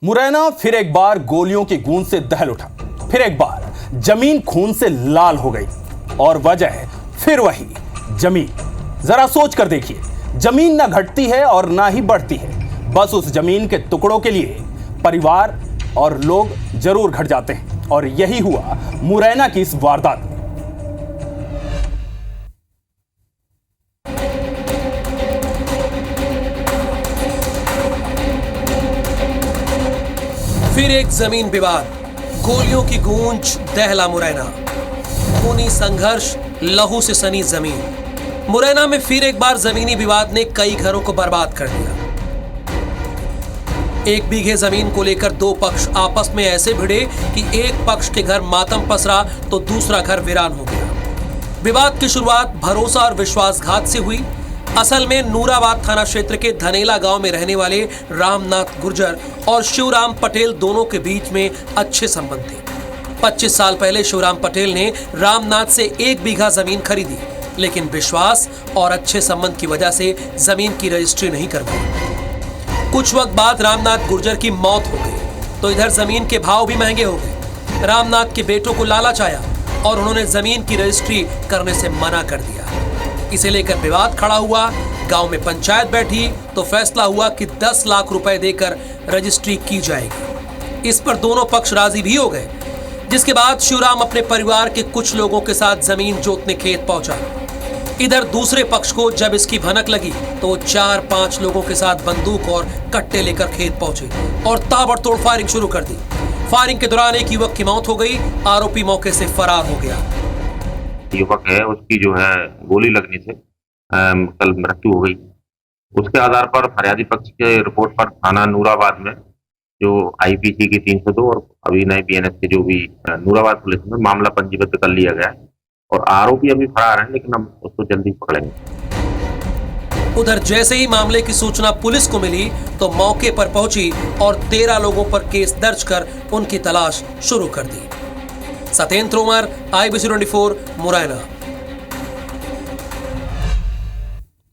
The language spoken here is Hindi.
मुरैना फिर एक बार गोलियों की गूंज से दहल उठा। फिर एक बार जमीन खून से लाल हो गई और वजह फिर वही जमीन। जरा सोच कर देखिए, जमीन ना घटती है और ना ही बढ़ती है। बस उस जमीन के टुकड़ों के लिए परिवार और लोग जरूर घट जाते हैं और यही हुआ मुरैना की इस वारदात में। फिर एक जमीन विवाद, गोलियों की गूंज, दहला मुरैना। खूनी संघर्ष, लहू से सनी जमीन। मुरैना में फिर एक बार जमीनी विवाद ने कई घरों को बर्बाद कर दिया। 1 बीघे जमीन को लेकर 2 पक्ष आपस में ऐसे भिड़े कि एक पक्ष के घर मातम पसरा तो दूसरा घर वीरान हो गया। विवाद की शुरुआत भरोसा और विश्वासघात से हुई। असल में नूराबाद थाना क्षेत्र के धनेला गांव में रहने वाले रामनाथ गुर्जर और शिवराम पटेल दोनों के बीच में अच्छे संबंध थे। 25 साल पहले शिवराम पटेल ने रामनाथ से 1 बीघा जमीन खरीदी, लेकिन विश्वास और अच्छे संबंध की वजह से जमीन की रजिस्ट्री नहीं करवाई। कुछ वक्त बाद रामनाथ गुर्जर की मौत हो गई तो इधर जमीन के भाव भी महंगे हो गए। रामनाथ के बेटों को लालच आया और उन्होंने जमीन की रजिस्ट्री करने से मना कर दिया। इसे लेकर विवाद खड़ा हुआ। गांव में पंचायत बैठी तो फैसला हुआ कि 10 लाख रुपए देकर रजिस्ट्री की जाएगी। इस पर दोनों पक्ष राजी भी हो गए, जिसके बाद शिवराम अपने परिवार के कुछ लोगों के साथ जमीन जोतने खेत पहुंचा। इधर दूसरे पक्ष को जब इसकी भनक लगी तो वो 4-5 लोगों के साथ बंदूक और कट्टे लेकर खेत पहुंचे और ताबड़तोड़ फायरिंग शुरू कर दी। फायरिंग के दौरान एक युवक की मौत हो गई। आरोपी मौके से फरार हो गया। युवक है, उसकी जो है गोली लगने से कल मृत्यु हो गई। उसके आधार पर फरियादी पक्ष के रिपोर्ट पर थाना नूराबाद में जो आईपीसी की 302 और अभी नए बीएनएस के जो भी नूराबाद पुलिस में मामला पंजीबद्ध कर लिया गया है और आरोपी अभी फरार है, लेकिन हम उसको जल्दी पकड़ेंगे। उधर जैसे ही मामले की सूचना पुलिस को मिली तो मौके पर पहुंची और 13 लोगों पर केस दर्ज कर उनकी तलाश शुरू कर दी। सत्येंद्र तोमर, IBC 24, मुरैना।